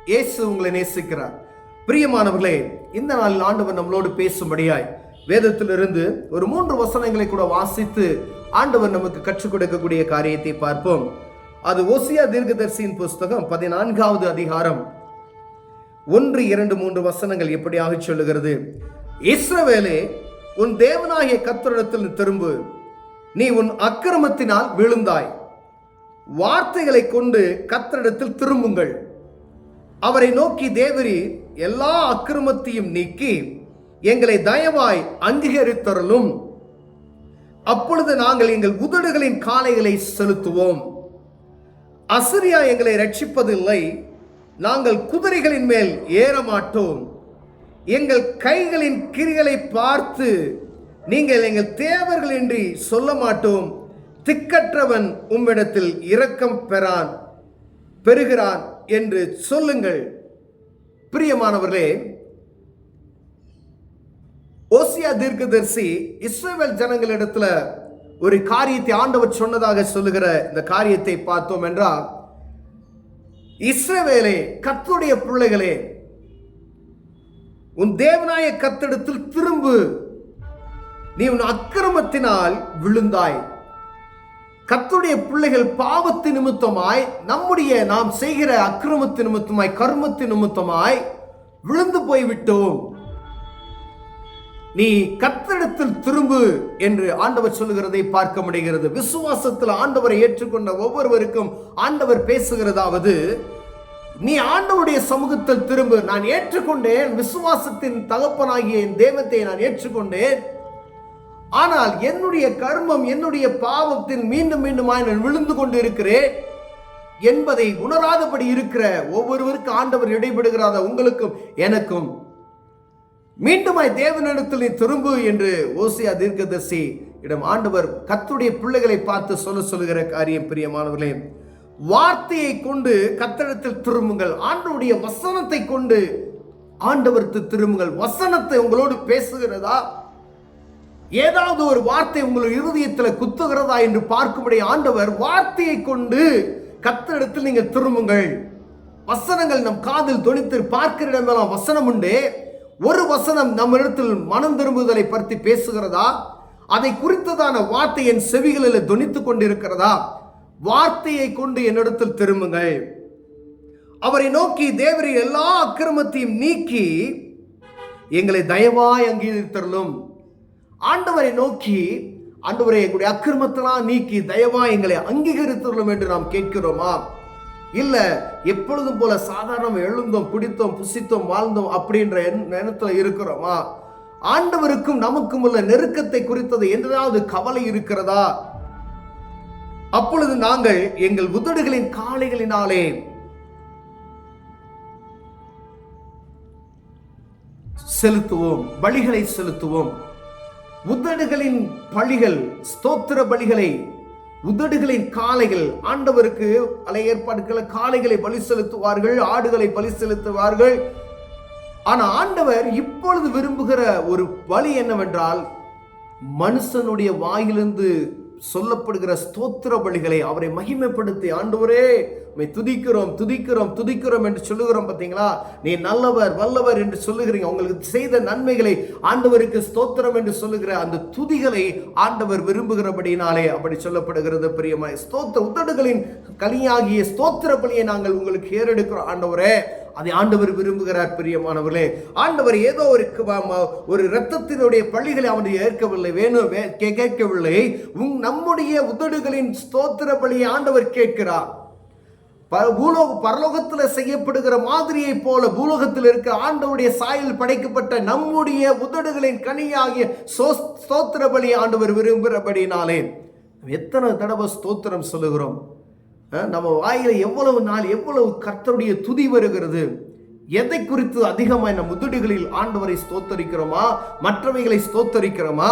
இயேசு உங்களை நேசிக்கிறார். பிரியமானவர்களே, இந்த நாளில் ஆண்டவர் நம்மளோடு பேசும்படியாய் வேதத்திலிருந்து ஒரு 3 வசனங்களை கூட வாசித்து ஆண்டவர் நமக்கு கற்றுக் கொடுக்கக்கூடிய காரியத்தை பார்ப்போம். அது ஓசியா தீர்க்கதரிசியின் புஸ்தகம் 14வது அதிகாரம் 1, 2, 3 வசனங்கள் எப்படியாக சொல்லுகிறது. இஸ்ரவேலே, உன் தேவனாகிய கர்த்தரிடத்தில் திரும்பு, நீ உன் அக்கிரமத்தினால் விழுந்தாய். வார்த்தைகளை கொண்டு கர்த்தரிடத்தில் திரும்புங்கள். அவரை நோக்கி, தேவரீர் எல்லா அக்கிரமத்தையும் நீக்கி எங்களை தயவாய் அங்கீகரித்தருளும். அப்பொழுது நாங்கள் எங்கள் உதடுகளின் காளைகளை செலுத்துவோம். அசிரியா எங்களை ரட்சிப்பதில்லை, நாங்கள் குதிரைகளின் மேல் ஏற மாட்டோம். எங்கள் கைகளின் கிரிகளை பார்த்து நீங்கள் எங்கள் தேவர்கள் என்று சொல்ல மாட்டோம். திக்கற்றவன் உம்மிடத்தில் இரக்கம் பெறுகிறான் என்று சொல்லுங்கள். பிரியமானவர்களே, ஓசியா தீர்க்கதரிசி இஸ்ரவேல் ஜனங்களிடத்துல ஒரு காரியத்தை ஆண்டவர் சொன்னதாக சொல்லுகிற இந்த காரியத்தை பார்த்தோம் என்றால், இஸ்ரவேலே, கர்த்தருடைய பிள்ளைகளே, உன் தேவனாய கர்த்தரிடத்தில் திரும்பு, நீ உன் அக்கிரமத்தினால் விழுந்தாய். கர்த்தருடைய பிள்ளைகள் பாவத்தின் நிமித்தமாய், நாம் செய்கிற அக்கிரமத்தின் நிமித்தமாய், கர்மத்தின் நிமித்தமாய் விழுந்து போய்விட்டோம். நீ கர்த்தரிடத்தில் திரும்பு என்று ஆண்டவர் சொல்லுகிறதை பார்க்க முடிகிறது. விசுவாசத்தில் ஆண்டவரை ஏற்றுக்கொண்ட ஒவ்வொருவருக்கும் ஆண்டவர் பேசுகிறதாவது, நீ ஆண்டவருடைய சமூகத்தில் திரும்பு. நான் ஏற்றுக்கொண்டேன், விசுவாசத்தின் தகப்பனாகிய என் தேவத்தை நான் ஏற்றுக்கொண்டேன். ஆனால் என்னுடைய கர்மம், என்னுடைய பாவத்தில் மீண்டும் மீண்டுமாய் நான் விழுந்து கொண்டு இருக்கிறேன் என்பதை உணராதபடி இருக்கிற ஒவ்வொருவருக்கு ஆண்டவர் இடைபடுகிறாத உங்களுக்கும் எனக்கும் மீண்டுமாய் தேவனிடத்தில் நீ திரும்பு என்று ஓசியா தீர்க்கதரிசி இடம் ஆண்டவர் கர்த்தருடைய பிள்ளைகளை பார்த்து சொல்லுகிற காரியம். பிரியமானவர்களே, வார்த்தையை கொண்டு கர்த்தரிடத்தில் திரும்புங்கள். ஆண்டவருடைய வசனத்தை கொண்டு ஆண்டவருக்கு திரும்புங்கள். வசனத்தை உங்களோடு பேசுகிறதா? ஏதாவது ஒரு வார்த்தை உங்கள் இருதயத்தில் குத்துகிறதா என்று பார்க்கும்படி ஆண்டவர் வார்த்தையை கொண்டு கர்த்தரிடத்தில் நீங்கள் திரும்புங்கள். வசனங்கள் நம் காதில் தொனித்து பார்க்கிற இடமெல்லாம் வசனம் உண்டு. ஒரு வசனம் நம்ம இடத்தில் மனம் திரும்புதலை பற்றி பேசுகிறதா? அதை குறித்ததான வார்த்தை என் செவிகளில் தொனித்துக் கொண்டிருக்கிறதா? வார்த்தையை கொண்டு என்னிடத்தில் திரும்புங்கள். அவரை நோக்கி, தேவரீர் எல்லா அக்கிரமத்தையும் நீக்கி எங்களை தயவாய் அங்கீகரித்தருளும். ஆண்டவரை நோக்கி, ஆண்டவரை எங்களுடைய அக்கிரமத்தெல்லாம் நீக்கி தயவா எங்களை அங்கீகரித்துள்ளோம் என்று நாம் கேட்கிறோமா? இல்ல எப்பொழுதும் போல சாதாரண எழுந்தோம், குடித்தோம், புசித்தோம், வாழ்ந்தோம் அப்படின்ற எண்ணத்துல இருக்கிறோமா? ஆண்டவருக்கும் நமக்கும் உள்ள நெருக்கத்தை குறித்தது என்றாவது கவலை இருக்கிறதா? அப்பொழுது நாங்கள் எங்கள் உதடுகளின் காளைகளினாலே செலுத்துவோம், பலிகளை செலுத்துவோம். உதடுகளின் பலிகள், ஸ்தோத்திர பலிகளை, உதடுகளின் காளைகள், ஆண்டவருக்கு பல ஏற்பாடுகளை காளைகளை பலி செலுத்துவார்கள், ஆடுகளை பலி செலுத்துவார்கள். ஆனா ஆண்டவர் இப்பொழுது விரும்புகிற ஒரு பலி என்னவென்றால், மனுஷனுடைய வாயிலிருந்து சொல்லப்படுகிற ஸ்தோத்திர பலிகளை, அவரை மகிமைப்படுத்தி, ஆண்டவரே துதிக்கிறோம் துதிக்கிறோம் துதிக்கிறோம் என்று சொல்லுகிறோம். பார்த்தீங்களா? நீ நல்லவர் வல்லவர் என்று சொல்லுகிறீங்க. உங்களுக்கு செய்த நன்மைகளை ஆண்டவருக்கு ஸ்தோத்திரம் என்று சொல்லுகிற அந்த துதிகளை ஆண்டவர் விரும்புகிறபடினாலே அப்படி சொல்லப்படுகிறது. பிரியமாய், உதடுகளின் கலியாகிய ஸ்தோத்திர பலியை நாங்கள் உங்களுக்கு ஏறெடுக்கிறோம் ஆண்டவரே. அதை ஆண்டவர் விரும்புகிறார். பிரியமானவர்களே, ஆண்டவர் ஏதோ ஒரு இரத்தத்தினுடைய பலிகளை அவனுடைய ஏற்கவில்லை, கேட்கவில்லை. நம்முடைய உதடுகளின் ஸ்தோத்திர பலியை ஆண்டவர் கேட்கிறார். பரலோகத்தில் செய்யப்படுகிற மாதிரியை போல பூலோகத்தில் இருக்க ஆண்டவருடைய சாயல் படைக்கப்பட்ட நம்முடைய உதடுகளின் கனியாகிய ஸ்தோத்திர பலியை ஆண்டவர் விரும்புகிறபடினாலே எத்தனை தடவை ஸ்தோத்திரம் சொல்லுகிறோம். நம்ம வாயில எவ்வளவு கர்த்தருடைய துதி வருகிறது. எதை குறித்து அதிகமாக நம் உதடுகளில் ஆண்டவரை ஸ்தோத்தரிக்கிறோமா, மற்றவைகளை ஸ்தோத்தரிக்கிறோமா,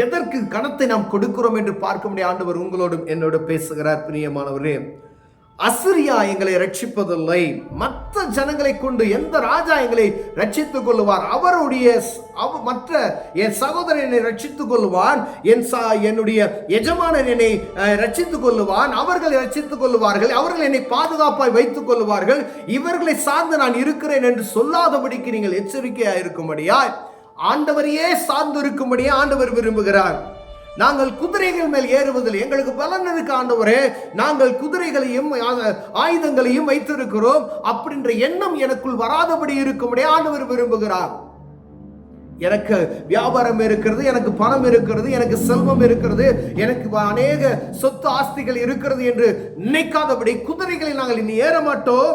எதற்கு கனத்தை நாம் கொடுக்கிறோம் என்று பார்க்க முடிய ஆண்டவர் உங்களோடும் என்னோடு பேசுகிறார். பிரியமானவரே, அசிரியா எங்களை ரட்சிப்பதில்லை, மற்ற ஜனங்களை கொண்டு எந்த ராஜா எங்களை ரட்சித்துக் கொள்ளுவார்? அவருடைய மற்ற என் சகோதரன் என்னை ரட்சித்துக் கொள்ளுவான், என்னுடைய எஜமானன் என்னை ரட்சித்துக் கொள்ளுவான், அவர்கள் ரட்சித்துக் கொள்ளுவார்கள், அவர்கள் என்னை பாதுகாப்பாய் வைத்துக் கொள்ளுவார்கள், இவர்களை சார்ந்து நான் இருக்கிறேன் என்று சொல்லாதபடிக்கு நீங்கள் எச்சரிக்கையா இருக்கும்படியா, ஆண்டவரையே சார்ந்து இருக்கும்படியா ஆண்டவர் விரும்புகிறார். நாங்கள் குதிரைகள் மேல் ஏறுவதில் எங்களுக்கு பலன் இருக்கு ஆண்டவரே, நாங்கள் குதிரைகளையும் ஆயுதங்களையும் வைத்திருக்கிறோம் அப்படின்ற எண்ணம் எனக்குள் வராதபடி இருக்கும்படி ஆண்டவர் விரும்புகிறார். எனக்கு வியாபாரம் இருக்கிறது, எனக்கு பணம் இருக்கிறது, எனக்கு செல்வம் இருக்கிறது, எனக்கு அநேக சொத்து ஆஸ்திகள் இருக்கிறது என்று நினைக்காதபடி குதிரைகளை நாங்கள் இனி ஏற மாட்டோம்.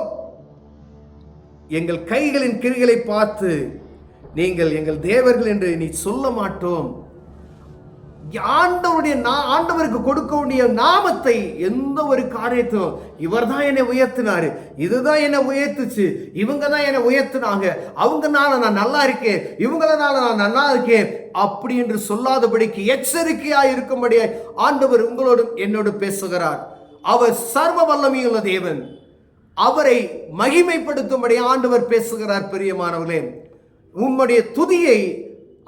எங்கள் கைகளின் கிரிகளை பார்த்து நீங்கள் எங்கள் தேவர்கள் என்று நீ சொல்ல மாட்டோம். ஆண்டவருக்கு கொடுக்க வேண்டிய நாமத்தை எந்த ஒரு காரியத்தையும், இவர் தான் என்னை உயர்த்தினாரு, இதுதான் என்னை உயர்த்துச்சு, இவங்க தான் என்னை உயர்த்தினாங்க, அவங்கனால நான் நல்லா இருக்கேன், இவங்களனால நான் நல்லா இருக்கேன் அப்படி என்று சொல்லாதபடிக்கு எச்சரிக்கையா இருக்கும்படி ஆண்டவர் உங்களோடும் என்னோடு பேசுகிறார். அவர் சர்வ வல்லமையுள்ள தேவன், அவரை மகிமைப்படுத்தும்படி ஆண்டவர் பேசுகிறார். பிரியமானவர்களே, உம்முடைய துதியை,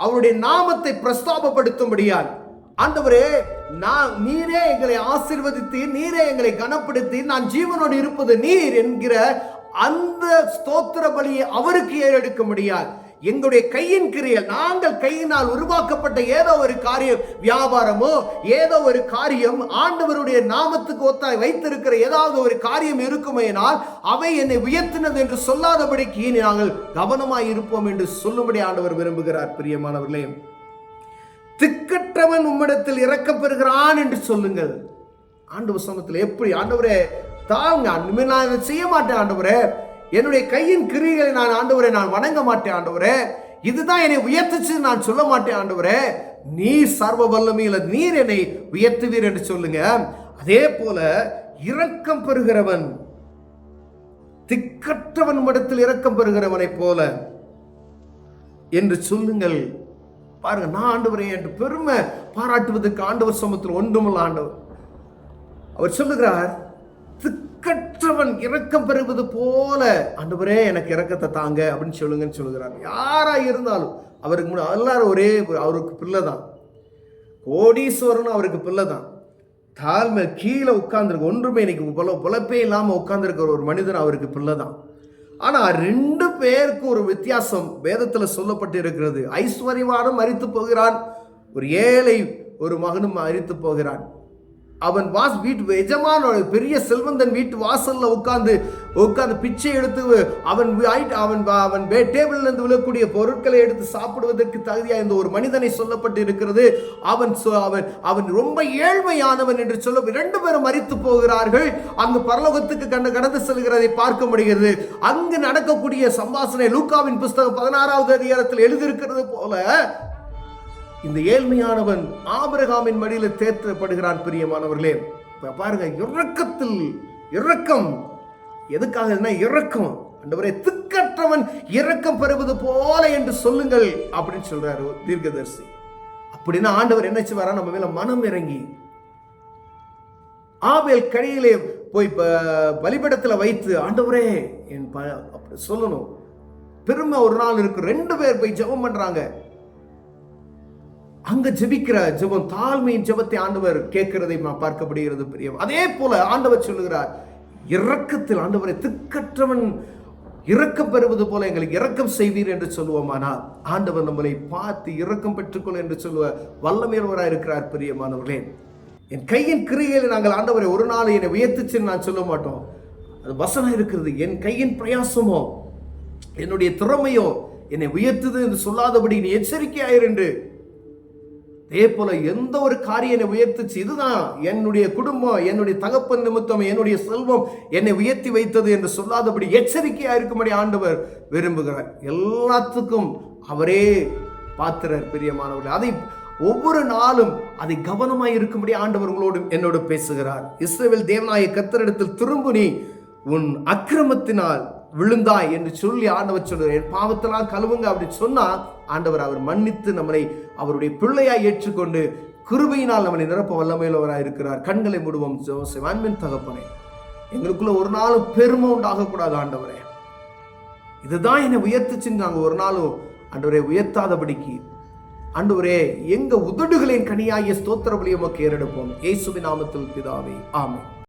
அவருடைய நாமத்தை பிரஸ்தாபப்படுத்தும்படியால், ஆண்டவரே நீரே எங்களை ஆசீர்வதித்தீர், நீரே எங்களை கனப்படுத்தி நான் ஜீவனோடு இருப்பது நீர் என்கிற அந்த ஸ்தோத்திர பலியை அவருக்கு ஏறெடுக்க முடியாது. எங்களுடைய கையின் கிரியல், நாங்கள் கையினால் உருவாக்கப்பட்ட ஏதோ ஒரு காரியம், வியாபாரமோ ஏதோ ஒரு காரியம், ஆண்டவருடைய நாமத்துக்கு ஒத்தாய் வைத்திருக்கிற ஏதாவது ஒரு காரியம் இருக்குமேனால் அவை என்னை உயர்த்தினது என்று சொல்லாதபடிக்கு நாங்கள் கவனமாய் இருப்போம் என்று சொல்லும்படி ஆண்டவர் விரும்புகிறார். பிரியமானவர்களே, திக்கற்றவன் உம்மிடத்தில் இரக்கம் பெறுகிறான் என்று சொல்லுங்கள். ஆண்டவர் சமூகத்தில் எப்படி, ஆண்டவரே தாங்க, நான் இதை செய்ய மாட்டேன் ஆண்டவரே, என்னுடைய கையின் கிரியைகளை நான் ஆண்டவரே நான் வணங்க மாட்டேன் ஆண்டவரே, இதுதான் என்னை உயர்த்துச்சு நான் சொல்ல மாட்டேன் ஆண்டவரே, நீர் சர்வ வல்லமையில நீர் என்னை உயர்த்துவீர் என்று சொல்லுங்க. அதே போல இரக்கம் பெறுகிறவன், திக்கற்றவன் இடத்தில் இரக்கம் பெறுகிறவனை போல என்று சொல்லுங்கள். பாருங்க, நான் ஆண்டவரே என்று பெருமை பாராட்டுவதற்கு ஆண்டவர் சமூகத்தில் ஒன்றுமில்ல. ஆண்டவர் அவர் சொல்லுகிறார், திக்கற்றவன் இரக்கம் பெறுவது போல ஆண்டவரே எனக்கு இரக்கத்தை தாங்க அப்படின்னு சொல்லுங்கன்னு சொல்லுகிறார். யாரா இருந்தாலும் அவருக்கு முன்னாடி எல்லாரும் ஒரே, அவருக்கு பிள்ளை தான், கோடீஸ்வரனும் அவருக்கு பிள்ளை தான், தாழ்மை கீழே உட்கார்ந்துருக்கு, ஒன்றுமே இன்னைக்கு பொழப்பே இல்லாமல் உட்கார்ந்துருக்கிற ஒரு மனிதன் அவருக்கு பிள்ளை தான். ஆனால் 2 பேருக்கு ஒரு வித்தியாசம் வேதத்தில் சொல்லப்பட்டு இருக்கிறது. ஐஸ்வர்யவானும் மரித்து போகிறான், ஒரு ஏழை ஒரு மகனும் மரித்து போகிறான். அவன் வீட்டு எஜமான பெரிய செல்வந்தன் வீட்டு வாசல்ல உட்கார்ந்து பிச்சை எடுத்து அவன் டேபிள்ல இருந்து விழக்கூடிய பொருட்களை எடுத்து சாப்பிடுவதற்கு தகுதியா இந்த ஒரு மனிதனை சொல்லப்பட்டு இருக்கிறது. அவன் ரொம்ப ஏழ்மையானவன் என்று சொல்ல 2 பேரும் மரித்து போகிறார்கள். அங்கு பரலோகத்துக்கு கடந்து செல்கிறதை பார்க்க முடிகிறது. அங்கு நடக்கக்கூடிய சம்பாஷணை லூக்காவின் புஸ்தகம் 16வது அதிகாரத்தில் எழுதியிருக்கிறது போல இந்த ஏழ்மையானவன் ஆபிரகாமின் மடியில் தேற்றப்படுகிறான். பிரியமானவர்களே, பாருங்க, இரக்கம் எதுக்காக இரக்கம், ஆண்டவரே திக்கற்றவன் இரக்கம் பெறுவது போல என்று சொல்லுங்கள் அப்படின்னு சொல்றாரு தீர்க்கதரிசி. அப்படின்னா ஆண்டவர் என்ன செய்வாரா, நம்ம மேல மனம் இறங்கி ஆபேல் கடியிலே போய் பலிபீடத்தில் வைத்து ஆண்டவரே அப்படி சொல்லணும். பெருமை ஒரு நாள் இருக்கு, 2 பேர் போய் ஜெபம் பண்றாங்க. அங்க ஜெபிக்கிற ஜெபம், தாழ்மையின் ஜெபத்தை ஆண்டவர் கேட்கிறதை பார்க்கப்படுகிறது. பிரியம், அதே போல ஆண்டவர் சொல்லுகிறார், இரக்கத்தில் ஆண்டவரை திக்கற்றவன் இரக்கம் பெறுவது போல எங்களுக்கு இரக்கம் செய்வீர் என்று சொல்லுவோமானால் ஆண்டவர் நம்மளை பார்த்து இரக்கம் பெற்றுக்கொள் என்று சொல்லுவ வல்லமையுள்ளவராக இருக்கிறார். பிரியமானவர்களே, என் கையின் கிரியையில் நாங்கள் ஆண்டவரை ஒரு நாள் என்னை உயர்த்துச்சுன்னு நான் சொல்ல மாட்டோம். அது வசனம் இருக்கிறது, என் கையின் பிரயாசமோ என்னுடைய திறமையோ என்னை உயர்த்துது என்று சொல்லாதபடி நீ எச்சரிக்கையாயிரு என்று. அதே போல எந்த ஒரு காரியத்தை உயர்த்துச்சு, இதுதான் என்னுடைய குடும்பம், என்னுடைய தகப்பன் நிமித்தம், என்னுடைய செல்வம் என்னை உயர்த்தி வைத்தது என்று சொல்லாதபடி எச்சரிக்கையா இருக்கும்படி ஆண்டவர் விரும்புகிறார். எல்லாத்துக்கும் அவரே பாத்திரர். பிரியமானவர்கள், அதை ஒவ்வொரு நாளும் அதை கவனமாய் இருக்கும்படி ஆண்டவர் உங்களோடு என்னோடு பேசுகிறார். இஸ்ரவேல் தேவனாய கர்த்தரிடத்தில் திரும்பு, நீ உன் அக்கிரமத்தினால் விழுந்தாய் என்று சொல்லி ஆண்டவர் சொல்றார். என் பாவத்தெல்லாம் கழுவுங்க அப்படி சொன்னா ஆண்டவர் அவர் மன்னித்து நம்மளை அவருடைய பிள்ளையாய் ஏற்றுக்கொண்டு கிருபையினால் நம்மளை நிரப்ப வல்லமையுள்ளவராய் இருக்கிறார். கண்களை மூடுவோம். அன்பின் தகப்பனே, எங்களுக்குள்ள ஒரு நாளும் பெருமை உண்டாகக்கூடாது ஆண்டவரே. இதுதான் என்னை உயர்த்துச்சுன்னு நாங்கள் ஒரு நாளும் ஆண்டவரே உயர்த்தாதபடிக்கு ஆண்டவரே எங்க உதடுகளின் கனியாகிய ஸ்தோத்திர பலியை உமக்கு ஏறெடுப்போம். இயேசுவின் நாமத்தில் பிதாவே, ஆமென்.